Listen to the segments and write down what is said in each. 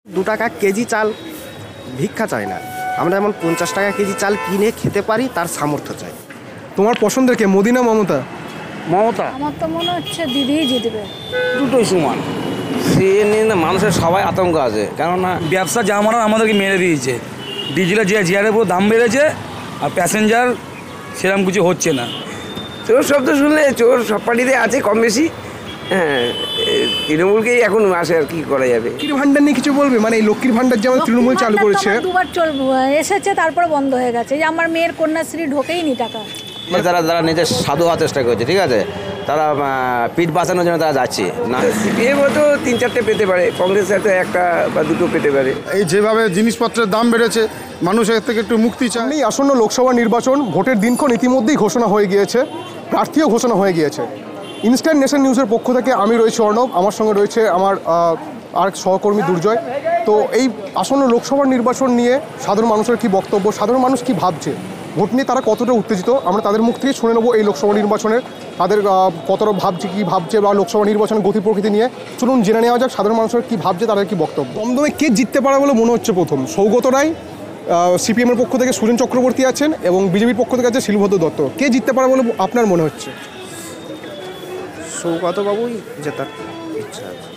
2 টাকা কেজি চাল ভিক্ষা চাই না, আমরা যেমন 50 টাকা কেজি চাল কিনে খেতে পারি তার সামর্থ্য চাই। তোমার পছন্দের কে, মোদি না মমতা? মমতা। আমার তো মনে হচ্ছে দিদিই জিতবে। দুটোই সমান। সে নিয়ে না মানুষের সবাই আতঙ্ক আছে, কেননা ব্যবসা যা মারার আমাদেরকে মেরে দিয়েছে। ডিজেলের যে জিয়ারের উপর দাম বেড়েছে, আর প্যাসেঞ্জার সেরকম কিছু হচ্ছে না। চোর শব্দ শুনলে চোর সব পার্টিতে আছে কম বেশি। হ্যাঁ, তৃণমূলকেই এখন আসে, আর কি করা যাবে। লক্ষ্মীর ভান্ডার নিয়ে কিছু বলবে? মানে এই লক্ষ্মীর ভান্ডার যেমন তৃণমূল চালু করেছে, দুবার এসেছে, তারপরে বন্ধ হয়ে গেছে। যে আমার মেয়ের কন্যাশ্রী ঢোকেইনি টাকা। যারা নিজের সাধু হওয়ার চেষ্টা করছে, ঠিক আছে, তারা পিঠ বাঁচানোর জন্য তারা যাচ্ছে না। সিপিএমও তো 3-4টে পেতে পারে, কংগ্রেস হয়তো 1টা বা 2টো পেতে পারে। এই যেভাবে জিনিসপত্রের দাম বেড়েছে, মানুষের থেকে একটু মুক্তি চায়। এই আসন্ন লোকসভা নির্বাচন, ভোটের দিনক্ষণ ইতিমধ্যেই ঘোষণা হয়ে গিয়েছে, প্রার্থীও ঘোষণা হয়ে গিয়েছে। ইনস্ট্যান্ট নেশন নিউজের পক্ষ থেকে আমি রয়েছি অর্ণব, আমার সঙ্গে রয়েছে আমার আরেক সহকর্মী দুর্জয়। তো এই আসন্ন লোকসভা নির্বাচন নিয়ে সাধারণ মানুষের কি বক্তব্য, সাধারণ মানুষ কি ভাবছে, ভোট নিয়ে তারা কতটা উত্তেজিত, আমরা তাদের মুখ থেকে শুনে নেবো এই লোকসভা নির্বাচনের তাদের কতটা ভাবছে, কী ভাবছে, বা লোকসভা নির্বাচনের গতি প্রকৃতি নিয়ে চলুন জেনে নেওয়া যাক সাধারণ মানুষের কী ভাবছে, তাদের কী বক্তব্য। দমদমে কে জিততে পারে বলে মনে হচ্ছে? প্রথম সৌগত রায়, সিপিএমের পক্ষ থেকে সুরেন চক্রবর্তী আছেন, এবং বিজেপির পক্ষ থেকে আছে শিলভদ্র দত্ত। কে জিততে পারে বলে আপনার মনে হচ্ছে? সৌগতবাবুই জেতার ইচ্ছা আছে।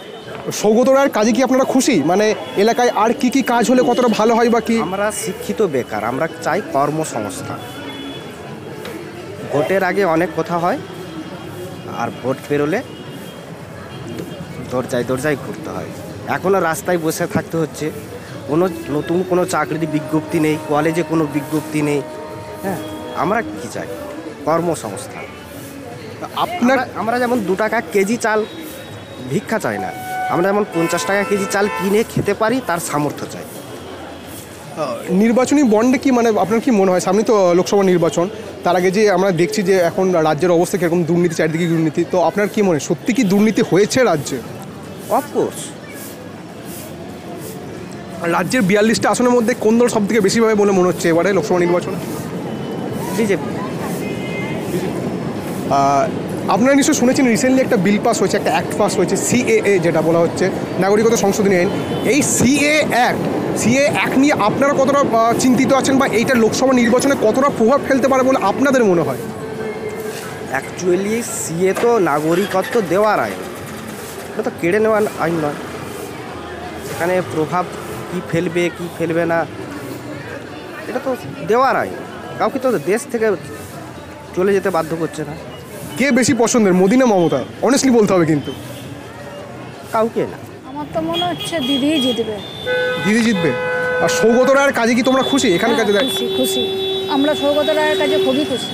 সৌগত রায়ের কাজে কি আপনারা খুশি? মানে এলাকায় আর কি কি কাজ হলে কতটা ভালো হয় বা কি? আমরা শিক্ষিত বেকার, আমরা চাই কর্মসংস্থান। ভোটের আগে অনেক কথা হয়, আর ভোট পেরোলে দরজায় ঘুরতে হয়। এখনও রাস্তায় বসে থাকতে হচ্ছে, নতুন কোনো চাকরির বিজ্ঞপ্তি নেই, কলেজে কোনো বিজ্ঞপ্তি নেই। হ্যাঁ, আমরা কি চাই? কর্মসংস্থান। আমরা যেমন 2 টাকা কেজি চাল ভিক্ষা চাই না, আমরা যেমন 50 টাকা কেজি চাল কিনে খেতে পারি তার সামর্থ্য চাই। নির্বাচনী বন্ডে কি, মানে আপনার কি মনে হয়, সামনে তো লোকসভা নির্বাচন, তার আগে যে আমরা দেখছি যে এখন রাজ্যের অবস্থা কীরকম, দুর্নীতি, চারিদিকে দুর্নীতি, তো আপনার কি মনে হয় সত্যি কি দুর্নীতি হয়েছে রাজ্যে? অফকোর্স। রাজ্যের 42টা আসনের মধ্যে কোন দল সব থেকে বেশি পাবে বলে মনে হচ্ছে এবারে লোকসভা নির্বাচনে? বিজেপি। আপনারা নিশ্চয়ই শুনেছেন রিসেন্টলি একটা বিল পাস হয়েছে, একটা অ্যাক্ট পাস হয়েছে, সিএএ যেটা বলা হচ্ছে, নাগরিকত্ব সংশোধনী আইন। এই সিএ অ্যাক্ট নিয়ে আপনারা কতটা চিন্তিত আছেন, বা এইটা লোকসভা নির্বাচনে কতটা প্রভাব ফেলতে পারে বলে আপনাদের মনে হয়? অ্যাকচুয়ালি সিএ তো নাগরিকত্ব দেওয়ার আইন, এটা তো কেড়ে নেওয়ার আইন নয়। এখানে প্রভাব কি ফেলবে না, এটা তো দেওয়ার আইন, কাউকে তো দেশ থেকে চলে যেতে বাধ্য করছে না। কে বেশি পছন্দের, মোদি না মমতা? অনেস্টলি বলতে হবে কিন্তু। কাউকে না। আমার তো মনে হচ্ছে দিদিই জিতবে। দিদি জিতবে। আর সৌগত রায়ের কাজে কি তোমরা খুশি? এখানকার হ্যাঁ, খুশি। আমরা সৌগত রায়ের কাজে খুবই খুশি।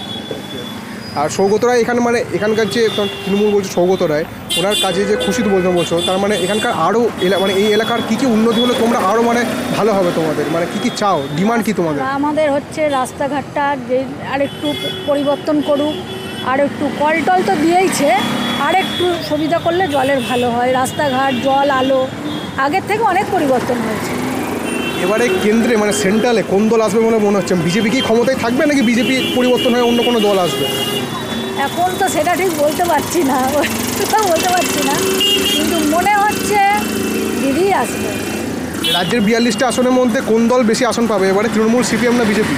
আর সৌগত রায় এখানে, মানে এখানকার যে তৃণমূল বলছে সৌগত রায়, ওনার কাজে যে খুশি তো বলছো, তার মানে এখানকার আরও মানে এই এলাকার কী কী উন্নতি হলে তোমরা আরও মানে ভালো হবে তোমাদের, মানে কী কী চাও, ডিমান্ড কী তোমাদের? আমাদের হচ্ছে রাস্তাঘাটটা যে আরেকটু পরিবর্তন করুক, আর একটু কলটল তো দিয়েইছে, আর একটু সুবিধা করলে জলের ভালো হয়। রাস্তাঘাট, জল, আলো আগের থেকে অনেক পরিবর্তন হয়েছে। এবারে কেন্দ্রে মানে সেন্ট্রালে কোন দল আসবে বলে মনে হচ্ছে? বিজেপি কি ক্ষমতায় থাকবে, নাকি বিজেপি পরিবর্তন হয়ে অন্য কোনো দল আসবে? এখন তো সেটা ঠিক বলতে পারছি না, কিন্তু মনে হচ্ছে দিদি আসবে। রাজ্যের 42টা আসনের মধ্যে কোন দল বেশি আসন পাবে এবারে, তৃণমূল, সিপিএম না বিজেপি?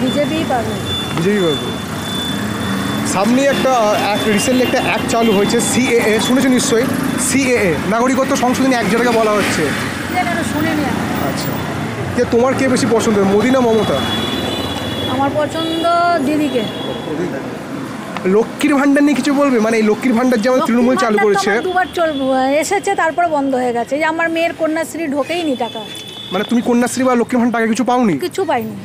বিজেপিই পাবে। বিজেপি পাবে। সামনে রিসেন্টলি একটা অ্যাক্ট চালু হয়েছে, সিএএ, শুনেছেন নিশ্চয়ই? সিএএ নাগরিকত্ব সংশোধনী এক জায়গায় বলা হচ্ছে। শুনিনি। আচ্ছা, তোমার কে বেশি পছন্দের, মোদি না মমতা? আমার পছন্দ দিদিকে। লক্ষ্মীর ভান্ডার নিয়ে কিছু বলবে? মানে এই লক্ষ্মীর ভান্ডার যেমন তৃণমূল চালু করেছে, দুবার এসেছে, তারপরে বন্ধ হয়ে গেছে। যে আমার মেয়ের কন্যাশ্রী ঢোকেইনি টাকা। মানে তুমি কন্যাশ্রী বা লক্ষ্মীর ভান্ডার টাকা কিছু পাওনি? কিছু পাইনি।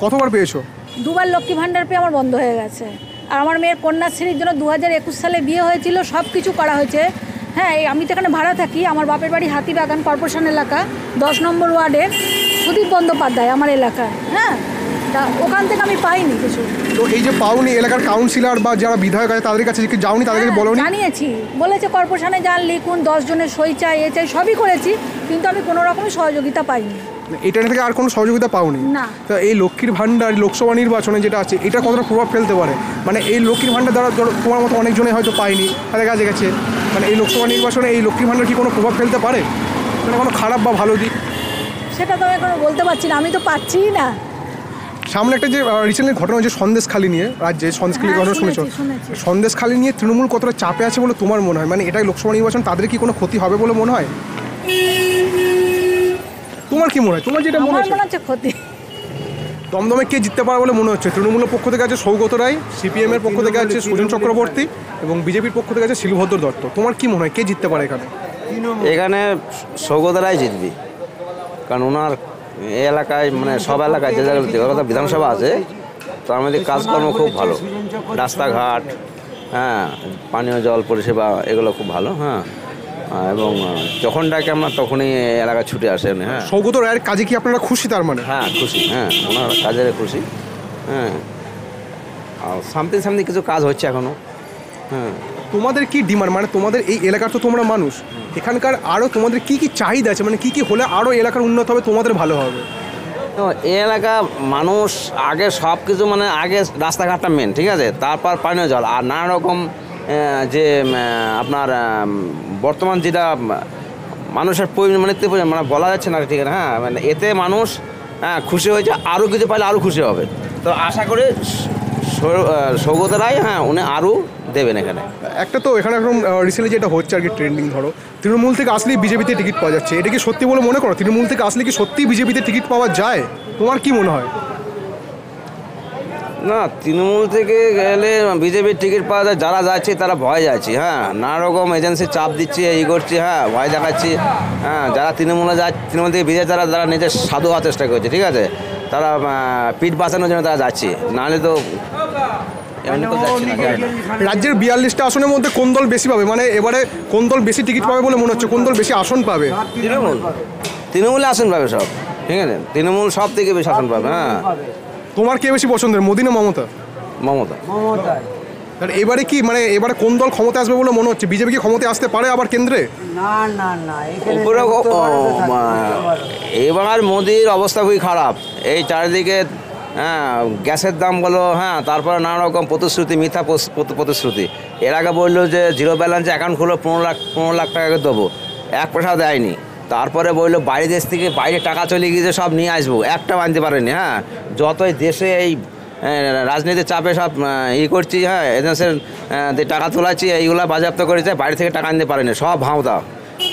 কতবার পেয়েছো? 2বার লক্ষ্মী ভান্ডার পেয়ে আমার বন্ধ হয়ে গেছে। আর আমার মেয়ের কন্যাশ্রীর জন্য 2021 সালে বিয়ে হয়েছিল, সব কিছু করা হয়েছে। হ্যাঁ, আমি তো এখানে ভাড়া থাকি, আমার বাপের বাড়ি হাতিবাগান কর্পোরেশন এলাকা, 10 নম্বর ওয়ার্ডের সুদীপ বন্দ্যোপাধ্যায় আমার এলাকায়। হ্যাঁ, তা ওখান থেকে আমি পাইনি কিছু। তো এই যে পাওনি, এলাকার কাউন্সিলর বা যারা বিধায়ক আছে তাদের কাছে কি যাওনি, তাদের কাছে বলোনি? জানিয়েছি, বলেছে কর্পোরেশনে যান, লিখুন, 10 জনের সই চাই, এ চাই, সবই করেছি, কিন্তু আমি কোনো রকমের সহযোগিতা পাইনি। এটা থেকে আর কোনো সহযোগিতা পাওনি? না। তো এই লক্ষ্মীর ভান্ডার লোকসভা নির্বাচনে যেটা আছে, এটা কতটা প্রভাব ফেলতে পারে? মানে এই লক্ষ্মীর ভান্ডার দ্বারা তোমার মতো অনেকজনে হয়তো পায়নি, তাদের কাছে গেছে, মানে এই লোকসভা নির্বাচনে এই লক্ষ্মীর ভান্ডার কি কোনো প্রভাব ফেলতে পারে? মানে কোনো খারাপ বা ভালো দিক? সেটা তো আমি এখনো বলতে পারছি না, আমি তো পাচ্ছিই না। সামনে একটা যে রিসেন্টলি ঘটনা হয়েছে সন্দেশখালী নিয়ে, রাজ্যে সন্দেশখালী হ্যাঁ, ঘটনা শুনেছো? শুনেছি। সন্দেশখালী নিয়ে তৃণমূল কতটা চাপে আছে বলে তোমার মনে হয়? মানে এটাই লোকসভা নির্বাচন, তাদের কি কোনো ক্ষতি হবে বলে মনে হয়? তোমার কি মনে হয়? তোমার যেটা মনে আমার হচ্ছে মনে হচ্ছে ক্ষতি। দমদমে কে জিততে পারে বলে মনে হচ্ছে? তৃণমূলের পক্ষ থেকে আছে সৌগত রায়, সিপিএম এর পক্ষ থেকে আছে সুজন চক্রবর্তী এবং বিজেপির পক্ষ থেকে আছে শিলভদ্র দত্ত। তোমার কি মনে হয় কে জিততে পারে এখানে? এখানে সৌগত রায় জিতবি, কারণ ওনার এই এলাকায় মানে সব এলাকায় যে জায়গায় বিধানসভা আছে তার মধ্যে কাজকর্ম খুব ভালো, রাস্তাঘাট, হ্যাঁ, পানীয় জল পরিষেবা এগুলো খুব ভালো। হ্যাঁ, এবং যখন ডাকে আমরা তখনই এলাকায় ছুটে আসেন। হ্যাঁ, সৌগত রায়ের কাজে কি আপনারা খুশি তার মানে? হ্যাঁ খুশি, হ্যাঁ ওনার কাজের খুশি। হ্যাঁ, আর সামথিং কিছু কাজ হচ্ছে এখনও। হ্যাঁ, তোমাদের কি ডিমান্ড, মানে তোমাদের এই এলাকার তো তোমরা মানুষ, এখানকার আরও তোমাদের কি কি চাহিদা আছে, মানে কি কি হলে আরও এলাকার উন্নত হবে, তোমাদের ভালো হবে? তো এই এলাকা মানুষ আগে সব কিছু মানে আগে রাস্তাঘাটটা মেন, ঠিক আছে, তারপর পানীয় জল আর নানা রকম যে আপনার বর্তমান যেটা মানুষের মানে মানে বলা যাচ্ছে না, ঠিক আছে। হ্যাঁ, মানে এতে মানুষ খুশি হয়েছে, আরও কিছু পাইলে আরও খুশি হবে। তো আশা করি সৌগত রায়, হ্যাঁ, উনি আরও দেবেন এখানে। একটা তো এখানে এখন রিসেন্টলি যেটা হচ্ছে আর কি ট্রেন্ডিং, ধরো তৃণমূল থেকে আসলেই বিজেপিতে টিকিট পাওয়া যাচ্ছে, এটা কি সত্যি বলে মনে করো? তৃণমূল থেকে আসলে কি সত্যি বিজেপিতে টিকিট পাওয়া যায়? তোমার কি মনে হয়? না, তৃণমূল থেকে গেলে বিজেপির টিকিট পাওয়া যায়, যারা যাচ্ছে তারা ভয় যাচ্ছে। হ্যাঁ, নানা রকম এজেন্সি চাপ দিচ্ছে, এই করছে, হ্যাঁ, ভয় দেখাচ্ছি। হ্যাঁ, যারা তৃণমূলে যায়, তৃণমূল থেকে বিজেপি যারা নিজের সাধু হওয়ার চেষ্টা করছে, ঠিক আছে, তারা পিঠ বাঁচানোর জন্য তারা যাচ্ছে, নাহলে তো এমনি তো যাচ্ছে না, যায় না। রাজ্যের 42টা আসনের মধ্যে কোন দল বেশি পাবে, মানে এবারে কোন দল বেশি টিকিট পাবে বলে মনে হচ্ছে? কোন দল বেশি আসন পাবে? তৃণমূলে আসন পাবে সব, ঠিক আছে, তৃণমূল সব থেকে বেশি আসন পাবে। হ্যাঁ, তোমার কে বেশি পছন্দের, মোদী না মমতা? মমতা। তাহলে এবারে কি, মানে এবারে কোন দল ক্ষমতা আসবে বলে মনে হচ্ছে? বিজেপি কি ক্ষমতা আসতে পারে আবার কেন্দ্রে? উপরে এবার মোদির অবস্থা খুবই খারাপ, এই চারিদিকে, হ্যাঁ, গ্যাসের দাম বলো, হ্যাঁ, তারপরে নানা রকম প্রতিশ্রুতি, মিথ্যা প্রতিশ্রুতি। এর আগে বললো যে জিরো ব্যালেন্স অ্যাকাউন্ট খুলে 15 লাখ টাকা দেবো, 1 পয়সা দেয়নি। তারপরে বললো বাইরে দেশ থেকে বাইরে টাকা চলে গিয়েছে, সব নিয়ে আসবো, একটাও আনতে পারেনি। হ্যাঁ, যতই দেশে এই রাজনীতির চাপে সব করছি, হ্যাঁ, এজেন্সির টাকা তোলাচ্ছি, এইগুলো বাজেয়াপ্ত করেছে, বাইরে থেকে টাকা আনতে পারেনি, সব ভাওতা।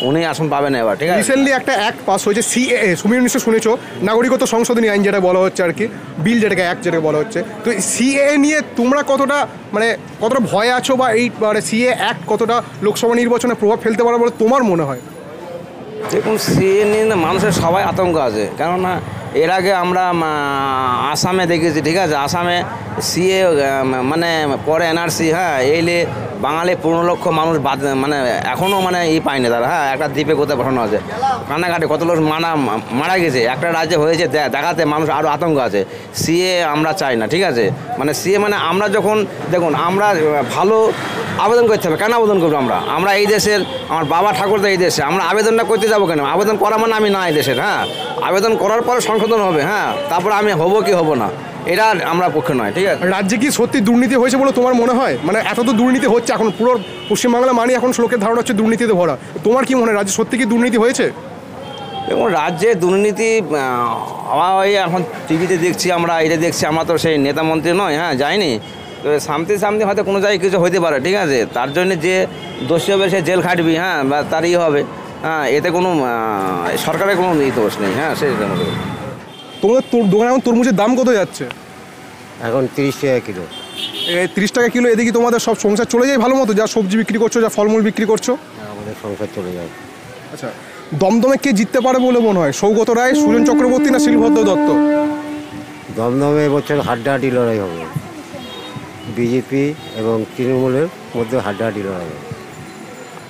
উনি আসন পাবেন এবার, ঠিক আছে। রিসেন্টলি একটা অ্যাক্ট পাস হয়েছে সিএএ, তুমি নিশ্চয় শুনেছো, নাগরিকত্ব সংশোধনী আইন যেটা বলা হচ্ছে আর কি, বিল যেটাকে অ্যাক্ট যেটাকে বলা হচ্ছে। তো সিএএ নিয়ে তোমরা কতটা ভয় আছো, বা এই সিএএ অ্যাক্ট কতটা লোকসভা নির্বাচনে প্রভাব ফেলতে পারে বলে তোমার মনে হয়? দেখুন, সিএ নিয়ে না মানুষের সবাই আতঙ্ক আছে, কেননা এর আগে আমরা আসামে দেখেছি, ঠিক আছে, আসামে সিএ মানে পরে এনআরসি, হ্যাঁ, এইলে বাঙালি 15 লক্ষ মানুষ বাদ, মানে এখনও মানে পায়নি তারা। হ্যাঁ, একটা দ্বীপে কোথায় পাঠানো আছে, কান্নাকাটি, কত লোক মারা গেছে, একটা রাজ্যে হয়েছে, দেখাতে মানুষ আরও আতঙ্ক আছে। সিএ আমরা চাই না, ঠিক আছে, মানে সিএ মানে আমরা যখন, দেখুন, আমরা ভালো আবেদন করতে হবে। কেন আবেদন করবো আমরা এই দেশের, আমার বাবা ঠাকুরদা এই দেশে, আমরা আবেদনটা করতে যাবো কেন? আবেদন করা মানে আমি না এই দেশের। হ্যাঁ, আবেদন করার পরে সংশোধন হবে, হ্যাঁ, তারপরে আমি হবো কি হবো না, এটা আমরা পক্ষে নয়, ঠিক আছে। রাজ্যে কি সত্যি দুর্নীতি হয়েছে বলে তোমার মনে হয়? মানে এত তো দুর্নীতি হচ্ছে এখন, পুরো পশ্চিমবাংলা মানে এখন লোকের ধারণা হচ্ছে দুর্নীতিতে ভরা। তোমার কি মনে হয় রাজ্যে সত্যি কি দুর্নীতি হয়েছে? এবং রাজ্যে দুর্নীতি ওই এখন টিভিতে দেখছি, আমরা এটা দেখছি, আমরা তো সেই নেতা মন্ত্রী নয়, হ্যাঁ, যাইনি। তো সামনে হয়তো কোনো জায়গায় কিছু হতে পারে, ঠিক আছে, তার জন্য যে দোষী হবে সে জেল খাটবি, হ্যাঁ, বা তার হবে, হ্যাঁ, এতে কোনো সরকারের কোনো দোষ নেই। হ্যাঁ, সেই তোমাদের দোকানে এখন তরমুজের দাম কত যাচ্ছে? এখন 30 টাকা কিলো। 30 টাকা কিলো। এদিকে তোমাদের সব সংসার চলে যায় ভালো মতো, যা সবজি বিক্রি করছো, যা ফলমূল বিক্রি করছো? আমাদের সংসার চলে যায়। আচ্ছা, দমদমে কে জিততে পারে বলে মনে হয়? সৌগত রায়, সুজন চক্রবর্তী না শিলভদ্র দত্ত? দমদমে এবছর হাড্ডাহাড্ডি লড়াই হবে, বিজেপি এবং তৃণমূলের মধ্যে হাড্ডাহাড্ডি লড়াই হবে।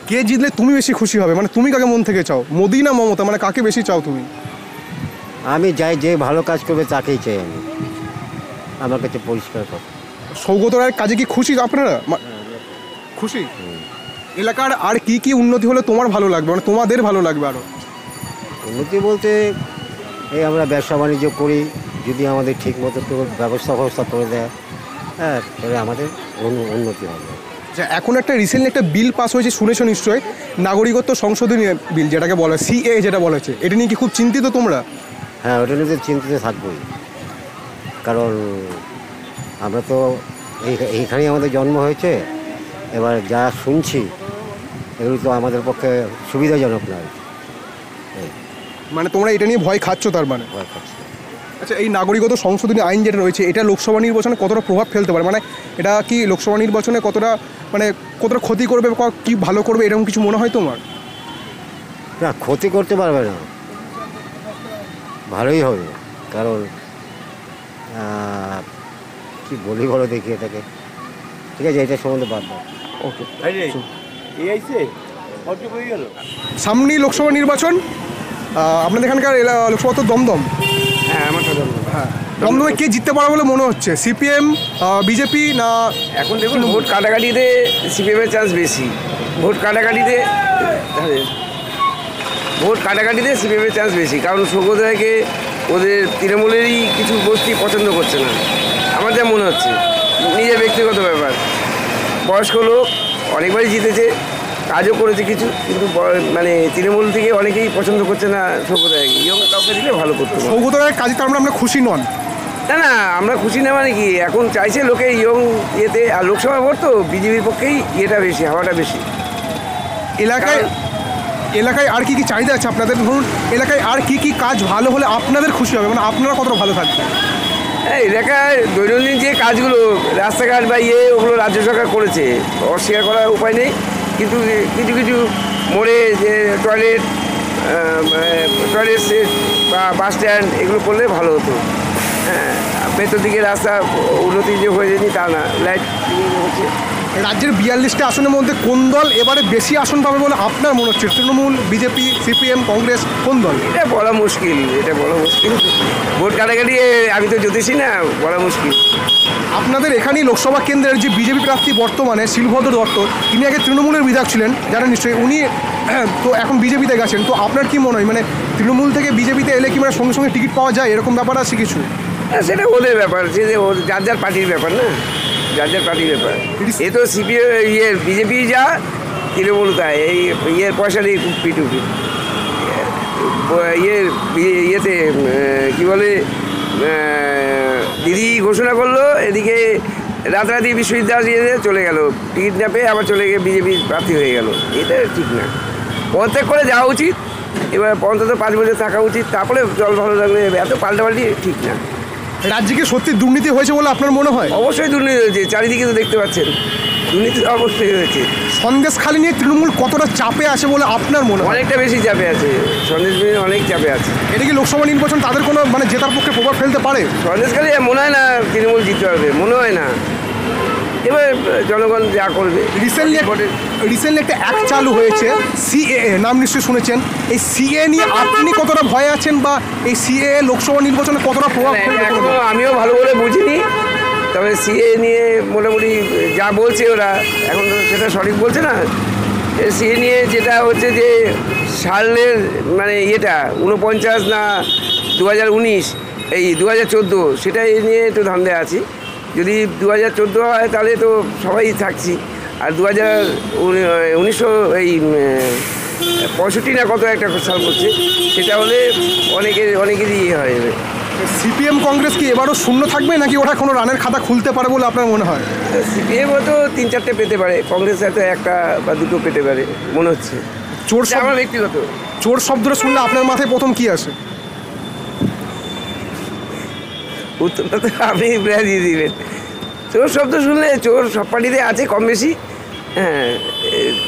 কে জিতলে তুমি বেশি খুশি হবে, মানে তুমি কাকে মন থেকে চাও, মোদী না মমতা, মানে কাকে বেশি চাও তুমি? আমি যাই, যে ভালো কাজ করবে তাকেই চাই আমি, আমার কাছে পরিষ্কার কথা। সৌগত রায়ের কাজে কি খুশি আপনারা? খুশি? এলাকার আর কি কি উন্নতি হলে তোমার ভালো লাগবে, মানে তোমাদের ভালো লাগবে আরও? উন্নতি বলতে এই আমরা ব্যবসা বাণিজ্য করি, যদি আমাদের ঠিক মতো ব্যবস্থা করে দেয়, হ্যাঁ, তাহলে আমাদের উন্নতি হবে। আচ্ছা, এখন একটা রিসেন্টলি একটা বিল পাস হয়েছে, শুনেছো নিশ্চয়ই, নাগরিকত্ব সংশোধনী বিল, যেটাকে বলা হয় সিএ, যেটা বলা হচ্ছে, এটা নিয়ে কি খুব চিন্তিত তোমরা? হ্যাঁ, ওটা নিয়ে তো চিন্তিত থাকবোই, কারণ আমরা তো এইখানেই আমাদের জন্ম হয়েছে। এবার যা শুনছি এগুলো তো আমাদের পক্ষে সুবিধাজনক নয়। মানে তোমরা এটা নিয়ে ভয় খাচ্ছ তার মানে? ভয় খাচ্ছি। আচ্ছা, এই নাগরিকত্ব সংশোধনী আইন যেটা রয়েছে, এটা লোকসভা নির্বাচনে কতটা প্রভাব ফেলতে পারে? মানে এটা কি লোকসভা নির্বাচনে কতটা ক্ষতি করবে, কি ভালো করবে, এরকম কিছু মনে হয় তোমার? না, ক্ষতি করতে পারবে না, ভালোই হবে। কারণ কি বলি বলো দেখি এটাকে, ঠিক আছে, এটা সম্বন্ধে বাদ দাও। ওকে, সামনেই লোকসভা নির্বাচন, আপনাদের এখানকার লোকসভা তো দমদম। হ্যাঁ, আমার তো হ্যাঁ, দমদমে কে জিততে পারে বলে মনে হচ্ছে? সিপিএম, বিজেপি, না? এখন দেখুন, ভোট কাটাকাটিতে সিপিএমের চান্স বেশি। ভোট কাটাকাটিতে সিপিএমের চান্স বেশি, কারণ সৌগত রায়কে ওদের তৃণমূলেরই কিছু গোষ্ঠী পছন্দ করছে না, আমার যা মনে হচ্ছে। নিজের ব্যক্তিগত ব্যাপার, বয়স্ক লোক, অনেকবারই জিতেছে, কাজও করেছে কিছু, কিন্তু মানে তৃণমূল থেকে অনেকেই পছন্দ করছে না সৌগত রায়কে। ইয়ং কাউকে দিলে ভালো করতে হবে। সৌগত রায়ের কাজে তার মানে আমরা খুশি নন? না না, আমরা খুশি না, মানে কি, এখন চাইছে লোকে ইয়ং ইয়েতে, আর লোকসভা ভোট তো বিজেপির পক্ষেই ইয়েটা বেশি, হাওয়াটা বেশি। এলাকায় আর কি কি চাহিদা আছে আপনাদের? ধরুন, এলাকায় আর কি কি কাজ ভালো হলে আপনাদের খুশি হবে, মানে আপনারা কতটা ভালো থাকবেন? হ্যাঁ, এলাকায় দৈনন্দিন যে কাজগুলো, রাস্তাঘাট বা ওগুলো রাজ্য সরকার করেছে, অস্বীকার করার উপায় নেই। কিন্তু কিছু কিছু মোড়ে যে টয়লেট সেট বা বাস স্ট্যান্ড, এগুলো করলে ভালো হতো। হ্যাঁ, ভেতর দিকে রাস্তা উন্নতি যে হয়ে যায়নি তা না, লাইট হচ্ছে। রাজ্যের 42টা আসনের মধ্যে কোন দল এবারে বেশি আসন পাবে বলে আপনার মনে হচ্ছে? তৃণমূল, বিজেপি, সিপিএম, কংগ্রেস, কোন দল? এটা বলা মুশকিল, ভোট কাটাকাটি, আমি তো জ্যোতিষী না, বলা মুশকিল। আপনাদের এখানেই লোকসভা কেন্দ্রের যে বিজেপি প্রার্থী বর্তমানে শিলভদ্র দত্ত, তিনি আগে তৃণমূলের বিধায়ক ছিলেন, জানেন নিশ্চয়ই, উনি তো এখন বিজেপিতে গেছেন। তো আপনার কি মনে হয়, মানে তৃণমূল থেকে বিজেপিতে এলে কি মানে সঙ্গে সঙ্গে টিকিট পাওয়া যায়, এরকম ব্যাপার আছে কিছু? হ্যাঁ, সেটা ওদের ব্যাপার, যে যার যার পার্টির ব্যাপার, না যার পার্টির ব্যাপার। এ তো বিজেপি যা, তৃণমূল তাই, এই পয়সা দিয়ে পিটুপি ইয়েতে কি বলে, দিদি ঘোষণা করলো, এদিকে রাতারাতি বিশ্ববিদ্যালয়ে চলে গেল, টিকিট না পেয়ে আবার চলে গিয়ে বিজেপি প্রার্থী হয়ে গেল। এটা ঠিক না, পদত্যাগ করে যাওয়া উচিত। এবার অন্তত 5 বছর থাকা উচিত, তারপরে জল ভালো লাগলে, এত পাল্টাপাল্টি ঠিক না। রাজ্যে কি সত্যি দুর্নীতি হয়েছে বলে আপনার মনে হয়? অবশ্যই দুর্নীতি হয়েছে, চারিদিকে তো দেখতে পাচ্ছেন, দুর্নীতি অবশ্যই হয়েছে। সন্দেশখালী নিয়ে তৃণমূল কতটা চাপে আছে বলে আপনার মনে হয়? অনেকটা বেশি চাপে আছে, সন্দেশখালী অনেক চাপে আছে। এটা কি লোকসভা নির্বাচন তাদের কোনো মানে জেতার পক্ষে প্রভাব ফেলতে পারে? সন্দেশখালী মনে হয় না তৃণমূল জিততে পারবে, মনে হয় না। এবার জনগণ যা করবে। রিসেন্টলি একটা অ্যাক্ট চালু হয়েছে সিএএ, নাম নিশ্চয়ই শুনেছেন। এই সিএ নিয়ে আপনি কতটা ভয়ে আছেন, বা এই সিএ লোকসভা নির্বাচনে কতটা প্রভাব ফেলবে? আমিও ভালো করে বুঝিনি, তবে সিএ নিয়ে মোটামুটি যা বলছে ওরা, এখন তো সেটা সঠিক বলছে না। সিএ নিয়ে যেটা হচ্ছে যে সালের মানে ইয়েটা 49 না 2019, এই 2014, সেটা নিয়ে একটু ধান্দায় আছি। যদি 2014 হয় তাহলে তো সবাই থাকছি, আর 1965 না কত একটা সাল করছে, সেটা হলে অনেকেরই ইয়ে হয়ে যাবে। সিপিএম কংগ্রেস কি এবারও শূন্য থাকবে, নাকি ওটা কোনো রানের খাতা খুলতে পারে বলে আপনার মনে হয়? সিপিএম হয়তো 3-4টে পেতে পারে, কংগ্রেস হয়তো 1টা বা 2টো পেতে পারে মনে হচ্ছে। আমার ব্যক্তিগত চোর শব্দটা শুনলে আপনার মাথায় প্রথম কি আসে? উত্তরটা তো আপনি দিয়ে দিবেন। চোর শব্দ শুনলে চোর সব পার্টিতে আছে কম বেশি। হ্যাঁ,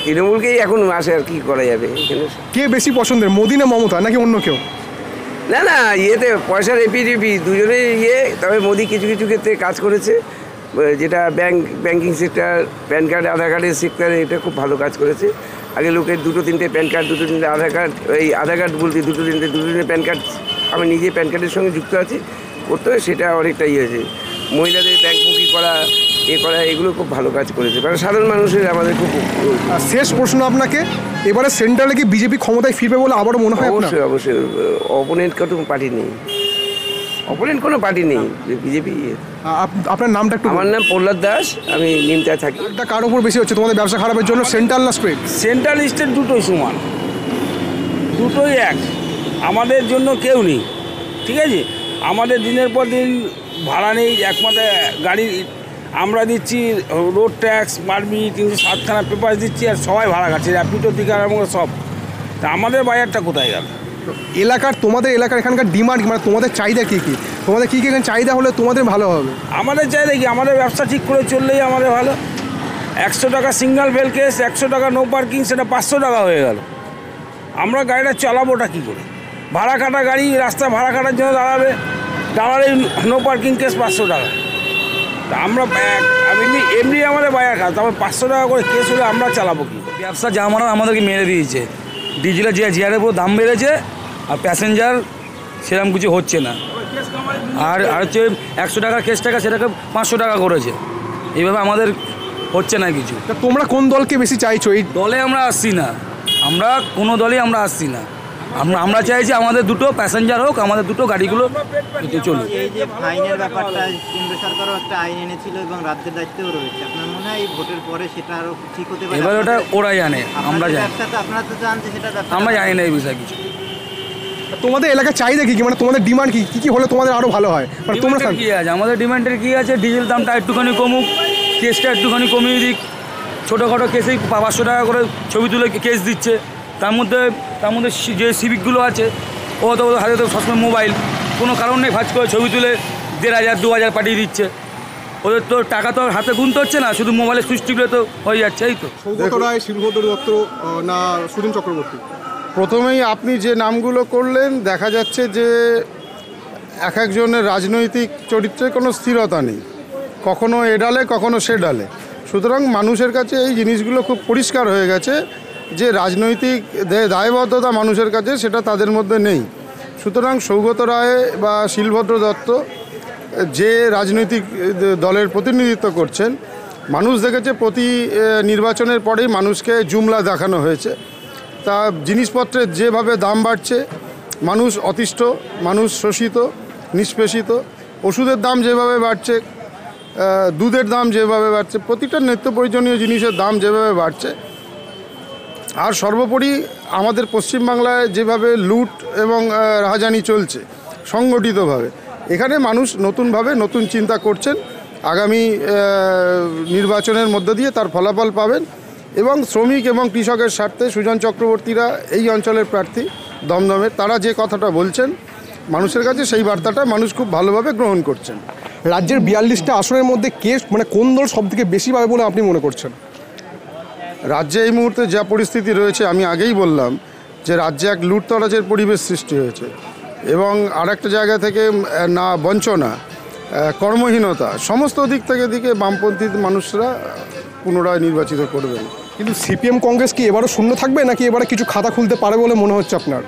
তৃণমূলকেই এখন আসে, আর কি করা যাবে। কে বেশি পছন্দের, মোদি না মমতা, নাকি অন্য কেউ? না না, ইয়েতে পয়সার এপিডিপি দুজনেই তবে মোদি কিছু কিছু ক্ষেত্রে কাজ করেছে, যেটা ব্যাংকিং সেক্টর, প্যান কার্ড, আধার কার্ডের সেক্টরে এটা খুব ভালো কাজ করেছে। আগে লোকের 2-3টে প্যান কার্ড, 2-3টে আধার কার্ড, এই আধার কার্ড বলতে 2-3টে প্যান কার্ড, আমি নিজে প্যান কার্ডের সঙ্গে যুক্ত আছি, করতে হয়, সেটা অনেকটা হয়েছে। মহিলাদের ব্যাংকমুখী করা, এগুলো খুব ভালো কাজ করেছে, কারণ সাধারণ মানুষের আমাদের খুব। শেষ প্রশ্ন আপনাকে, এবারে সেন্ট্রালে কি বিজেপি ক্ষমতায় ফিরবে বলে আবারও মনে হয়? অবশ্যই, অপোনেন্ট কোনো পার্টি নেই। অপোনেন্ট কোনো পার্টি নেই, বিজেপি। আপনার নামটা একটু আমার নাম প্রহ্লাদ দাস, আমি নিমতায় থাকি। এটা কার উপর বেশি হচ্ছে তোমাদের ব্যবসা খারাপের জন্য, সেন্ট্রাল না স্টেট? সেন্ট্রাল স্টেট দুটোই সমান, দুটোই এক, আমাদের জন্য কেউ নেই, ঠিক আছে। আমাদের দিনের পর দিন ভাড়া নেই, একমাত্র গাড়ি আমরা দিচ্ছি, রোড ট্যাক্স মারবি 307খানা পেপার দিচ্ছি, আর সবাই ভাড়া খাচ্ছে, র্যাপিডোর দিকে আর সব। তা আমাদের বাজারটা কোথায় গেল? তোমাদের এলাকার এখানকার ডিমান্ড মানে তোমাদের চাহিদা কী কী? তোমাদের কী কী এখানে চাহিদা হলে তোমাদের ভালো হবে? আমাদের চাহিদা কি, আমাদের ব্যবসা ঠিক করে চললেই আমাদের ভালো। 100 টাকা সিঙ্গেল ফেল কেস, 100 টাকা নো পার্কিং, সেটা 500 টাকা হয়ে গেল। আমরা গাড়িটা চালাবোটা কী করে? ভাড়া কাটা গাড়ি রাস্তায় ভাড়া কাটার জন্য দাঁড়ালেই নো পার্কিং কেস 500 টাকা। তা আমরা এমনি আমাদের বাজার খারাপ, তারপর 500 টাকা করে কেস হলে আমরা চালাবো কি? ব্যবসা যা মারার আমাদেরকে মেরে দিয়েছে, ডিজেলের জিয়ারের উপর দাম বেড়েছে, আর প্যাসেঞ্জার সেরকম কিছু হচ্ছে না। আর হচ্ছে 100 টাকার কেস টাকা সেটাকে 500 টাকা করেছে, এইভাবে আমাদের হচ্ছে না কিছু। তোমরা কোন দলকে বেশি চাইছো? এই দলে আমরা আসছি না, আমরা কোনো দলেই আমরা আসছি না। আমরা চাইছি আমাদের দুটো প্যাসেঞ্জার হোক, আমাদের দুটো গাড়িগুলো চলুক। এই যে ফাইনের ব্যাপারটা কেন্দ্র সরকারও একটা আইন এনেছিল এবং রাজ্যের দায়িত্বেও রয়েছে, আপনার মনে হয় এই ভোটের পরে সেটা আরও ঠিক হতে পারে? এবার ওটা ওরাই জানে, আমরা জানি। আপনারা তো জানেন যে সেটা আমরা জানি না এই বিষয়ে কিছু। তোমাদের এলাকার চাহিদা কী কী, মানে তোমাদের ডিমান্ড কী কী হলে তোমাদের আরও ভালো হয়? মানে তোমরা কী আছে, আমাদের ডিমান্ডের কী আছে, ডিজেল দামটা একটুখানি কমুক, কেসটা একটুখানি কমিয়ে দিক। ছোটোখাটো কেসেই 500 টাকা করে ছবি তুলে কেস দিচ্ছে, তার মধ্যে যে সিভিকগুলো আছে ও তো হাতে তো সবসময় মোবাইল, কোনো কারণ নেই ভাজ করে ছবি তুলে 1500 2000 পাঠিয়ে দিচ্ছে। ওদের তো টাকা তো হাতে গুনতে হচ্ছে না, শুধু মোবাইলে সুইচ টিপলে তো হয়ে যাচ্ছে। এই তো সৌগত রায়, শিলভদ্র দত্ত না সুদিন চক্রবর্তী? প্রথমেই আপনি যে নামগুলো করলেন, দেখা যাচ্ছে যে এক একজনের রাজনৈতিক চরিত্রে কোনো স্থিরতা নেই, কখনো এ ডালে কখনো সে ডালে। সুতরাং মানুষের কাছে এই জিনিসগুলো খুব পরিষ্কার হয়ে গেছে যে রাজনৈতিক দায়বদ্ধতা মানুষের কাছে সেটা তাদের মধ্যে নেই। সুতরাং সৌগত রায় বা শিলভদ্র দত্ত যে রাজনৈতিক দলের প্রতিনিধিত্ব করছেন, মানুষ দেখেছে প্রতি নির্বাচনের পরেই মানুষকে জুমলা দেখানো হয়েছে। তা জিনিসপত্রের যেভাবে দাম বাড়ছে, মানুষ অতিষ্ঠ, মানুষ শোষিত, নিষ্পেষিত, ওষুধের দাম যেভাবে বাড়ছে, দুধের দাম যেভাবে বাড়ছে, প্রতিটা নিত্য প্রয়োজনীয় জিনিসের দাম যেভাবে বাড়ছে, আর সর্বোপরি আমাদের পশ্চিমবাংলায় যেভাবে লুট এবং রাহাজানি চলছে সংগঠিতভাবে, এখানে মানুষ নতুনভাবে নতুন চিন্তা করছেন। আগামী নির্বাচনের মধ্য দিয়ে তার ফলাফল পাবেন এবং শ্রমিক এবং কৃষকের স্বার্থে সুজন চক্রবর্তীরা এই অঞ্চলের প্রার্থী দমদমের, তারা যে কথাটা বলছেন মানুষের কাছে সেই বার্তাটা মানুষ খুব ভালোভাবে গ্রহণ করছেন। রাজ্যের 42টা আসনের মধ্যে কে মানে কোন দল সবথেকে বেশি পাবে বলে আপনি মনে করছেন? রাজ্যে এই মুহূর্তে যা পরিস্থিতি রয়েছে, আমি আগেই বললাম যে রাজ্যে এক লুটতরাজের পরিবেশ সৃষ্টি হয়েছে এবং আরেকটা জায়গা থেকে না বঞ্চনা, কর্মহীনতা, সমস্ত দিক থেকে বামপন্থী মানুষরা পুনরায় নির্বাচিত করবেন। কিন্তু সিপিএম কংগ্রেস কি এবারও শূন্য থাকবে, নাকি এবারে কিছু খাতা খুলতে পারে বলে মনে হচ্ছে আপনার?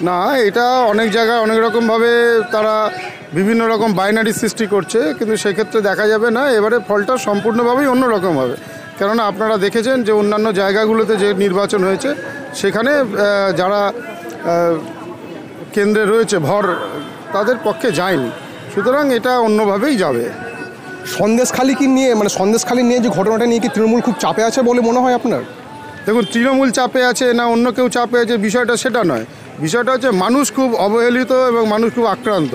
না, এটা অনেক জায়গায় অনেক রকমভাবে তারা বিভিন্ন রকম বাইনারি সৃষ্টি করছে, কিন্তু সেক্ষেত্রে দেখা যাবে না, এবারে ফলটা সম্পূর্ণভাবেই অন্যরকম হবে। কেননা আপনারা দেখেছেন যে অন্যান্য জায়গাগুলোতে যে নির্বাচন হয়েছে সেখানে যারা কেন্দ্রে রয়েছে ভর তাদের পক্ষে যায়নি, সুতরাং এটা অন্যভাবেই যাবে। সন্দেশখালী নিয়ে যে ঘটনাটা নিয়ে কি তৃণমূল খুব চাপে আছে বলে মনে হয় আপনার? দেখুন, তৃণমূল চাপে আছে না অন্য কেউ চাপে আছে বিষয়টা সেটা নয়, বিষয়টা হচ্ছে মানুষ খুব অবহেলিত এবং মানুষ খুব আক্রান্ত।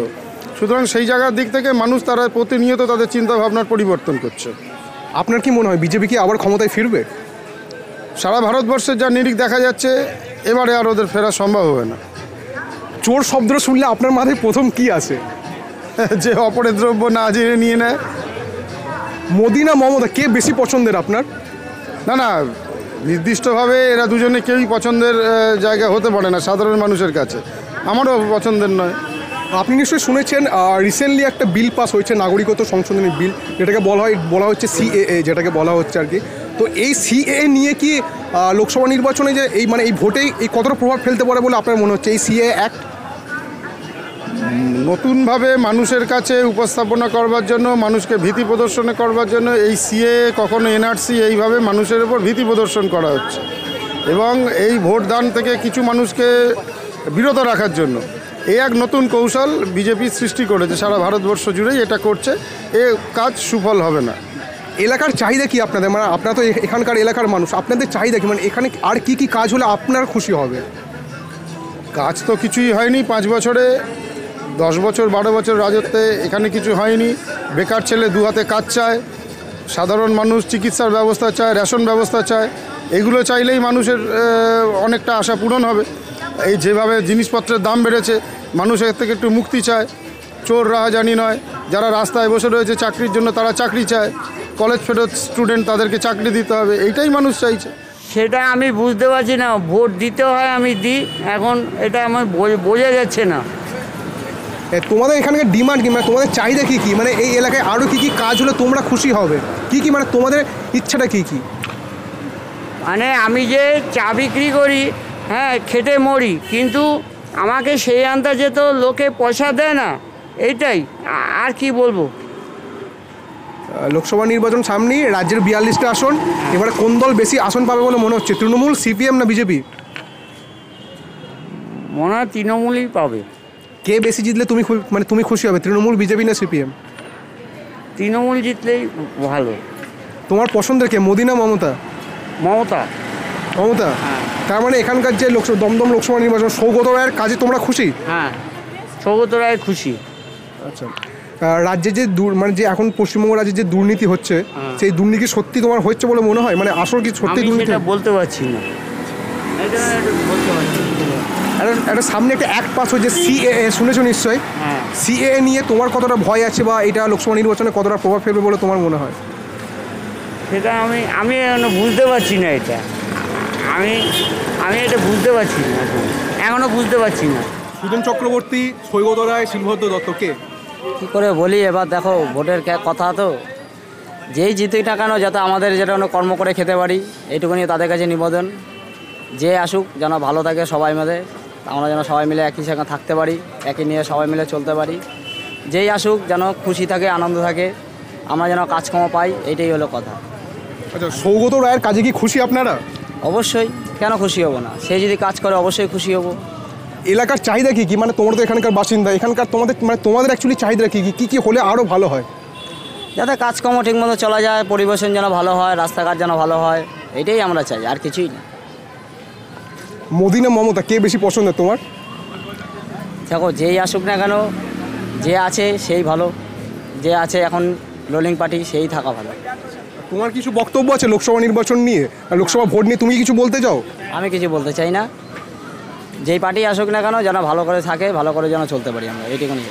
সুতরাং সেই জায়গার দিক থেকে মানুষ তারা প্রতিনিয়ত তাদের চিন্তাভাবনার পরিবর্তন করছে। আপনার কি মনে হয় বিজেপি কি আবার ক্ষমতায় ফিরবে? সারা ভারতবর্ষের যা নিরিখ দেখা যাচ্ছে, এবারে আর ওদের ফেরা সম্ভব হবে না। চোর শব্দটা শুনলে আপনার মাথায় প্রথম কি আসে? যে অপরের দ্রব্য না জেনে নিয়ে নেয়। মোদি না মমতা, কে বেশি পছন্দের আপনার? না, নির্দিষ্টভাবে এরা দুজনে কেউই পছন্দের জায়গা হতে পারে না সাধারণ মানুষের কাছে, আমারও পছন্দের নয়। আপনি নিশ্চয়ই শুনেছেন রিসেন্টলি একটা বিল পাস হয়েছে, নাগরিকত্ব সংশোধনী বিল, যেটাকে বলা হচ্ছে সিএএ, যেটাকে বলা হচ্ছে আর কি। তো এই সিএএ নিয়ে কি লোকসভা নির্বাচনে যে এই ভোটেই কতটা প্রভাব ফেলতে পারে বলে আপনার মনে হচ্ছে এই সিএএ অ্যাক্ট? নতুনভাবে মানুষের কাছে উপস্থাপনা করবার জন্য, মানুষকে ভীতি প্রদর্শন করবার জন্য এই সিএ কখনো এনআরসি এইভাবে মানুষের উপর ভীতি প্রদর্শন করা হচ্ছে এবং এই ভোট দান থেকে কিছু মানুষকে বিরত রাখার জন্য এই এক নতুন কৌশল বিজেপি সৃষ্টি করেছে, সারা ভারতবর্ষ জুড়েই এটা করছে। এ কাজ সুফল হবে না। এলাকার চাহিদা কি আপনাদের, মানে আপনারা তো এখানকার এলাকার মানুষ, আপনাদের চাহিদা কি, মানে এখানে আর কি কি কাজ হলে আপনার খুশি হবে? কাজ তো কিছুই হয়নি 5 বছরে, 10 বছর 12 বছর রাজত্বে এখানে কিছু হয়নি। বেকার ছেলে দু হাতে কাজ চায়, সাধারণ মানুষ চিকিৎসার ব্যবস্থা চায়, রেশন ব্যবস্থা চায়। এগুলো চাইলেই মানুষের অনেকটা আশা পূরণ হবে। এই যেভাবে জিনিসপত্রের দাম বেড়েছে, মানুষ এর থেকে একটু মুক্তি চায়। চোর রাহাজানি নয়, যারা রাস্তায় বসে রয়েছে চাকরির জন্য তারা চাকরি চায়, কলেজ ফেরত স্টুডেন্ট তাদেরকে চাকরি দিতে হবে, এইটাই মানুষ চাইছে। সেটা আমি বুঝতে পারছি না, ভোট দিতে হয় আমি দিই, এখন এটা আমার বোঝা যাচ্ছে না। তোমাদের এখানকার ডিমান্ড কি, মানে তোমাদের চাহিদা কি কি, মানে এই এলাকায় আরও কি কি কাজ হলে তোমরা খুশি হবে, কি কি, মানে তোমাদের ইচ্ছাটা কি কি? মানে আমি যে চা বিক্রি করি, হ্যাঁ খেটে মরি, কিন্তু আমাকে সেই আন্দাজে তো লোকে পয়সা দেয় না, এইটাই। আর কি বলবো। লোকসভা নির্বাচন সামনে, রাজ্যের 42টা আসন, এবারে কোন দল বেশি আসন পাবে বলে মনে হচ্ছে? তৃণমূল, সিপিএম না বিজেপি? মনে হয় তৃণমূলই পাবে। কে বেশি জিতলে মানে তুমি খুশি হবে, তৃণমূল, বিজেপি না সিপিএম? তৃণমূল জিতলেই ভালো। তোমার পছন্দের কে, মোদি না মমতা? মমতা। মমতা? তার মানে এখানকার যে দমদম লোকসভা নির্বাচন, সৌগত রায়ের কাজে তোমরা খুশি? হ্যাঁ, সৌগত রায় খুশি। আচ্ছা, রাজ্যে যে মানে যে এখন পশ্চিমবঙ্গ রাজ্যে যে দুর্নীতি হচ্ছে, সেই দুর্নীতি সত্যি তোমার হচ্ছে বলে মনে হয়? মানে আসল কি সত্যি দুর্নীতি? এটা বলতে পারছি না, এটা বলতে পারছি না। একটা সামনে একটা অ্যাক্ট পাস হয়েছে সিএএ, শুনেছো নিশ্চয়ই? সিএএ নিয়ে তোমার কতটা ভয় আছে, বা এটা লোকসভা নির্বাচনে কতটা প্রভাব ফেলবে বলে তোমার মনে হয়? সেটা আমি বুঝতে পারছি না, এটা আমি এটা বুঝতে পারছি না, এখনো বুঝতে পারছি না। সুজন চক্রবর্তী, সৌগত রায়, শিলভদ্র দত্ত, কে? কী করে বলি, এবার দেখো ভোটের কথা তো, যেই জিতুক না কেন যাতে আমাদের যেটা কর্ম করে খেতে পারি, এইটুকুনি তাদের কাছে নিবেদন। যে আসুক যেন ভালো থাকে, সবাই মিলে আমরা যেন সবাই মিলে একই সঙ্গে থাকতে পারি, একই নিয়ে সবাই মিলে চলতে পারি। যেই আসুক যেন খুশি থাকে, আনন্দ থাকে, আমরা যেন কাজকর্ম পাই, এইটাই হলো কথা। আচ্ছা, সৌগত রায়ের কাজে কি খুশি আপনারা? অবশ্যই, কেন খুশি হব না? সে যদি কাজ করে অবশ্যই খুশি হব। এলাকার চাহিদা কি কি, মানে তোমরা তো এখানকার বাসিন্দা, এখানকার তোমাদের অ্যাকচুয়ালি চাহিদা কি কি, কি কি হলে আরও ভালো হয়? যাতে কাজকর্ম ঠিকমতো চলা যায়, পরিবেশন যেন ভালো হয়, রাস্তাঘাট যেন ভালো হয়, এটাই আমরা চাই, আর কিছুই না। মোদি না মমতা, কে বেশি পছন্দের তোমার? দেখো যেই আসুক না কেন, যে আছে সেই ভালো, যে আছে এখন রুলিং পার্টি সেই থাকা ভালো। তোমার কিছু বক্তব্য আছে লোকসভা নির্বাচন নিয়ে, আর লোকসভা ভোট নিয়ে তুমি কিছু বলতে চাও? আমি কিছু বলতে চাই না, যেই পার্টি আসুক না কেন যেন ভালো করে থাকে, ভালো করে যেন চলতে পারি আমরা, এইটুকুনি।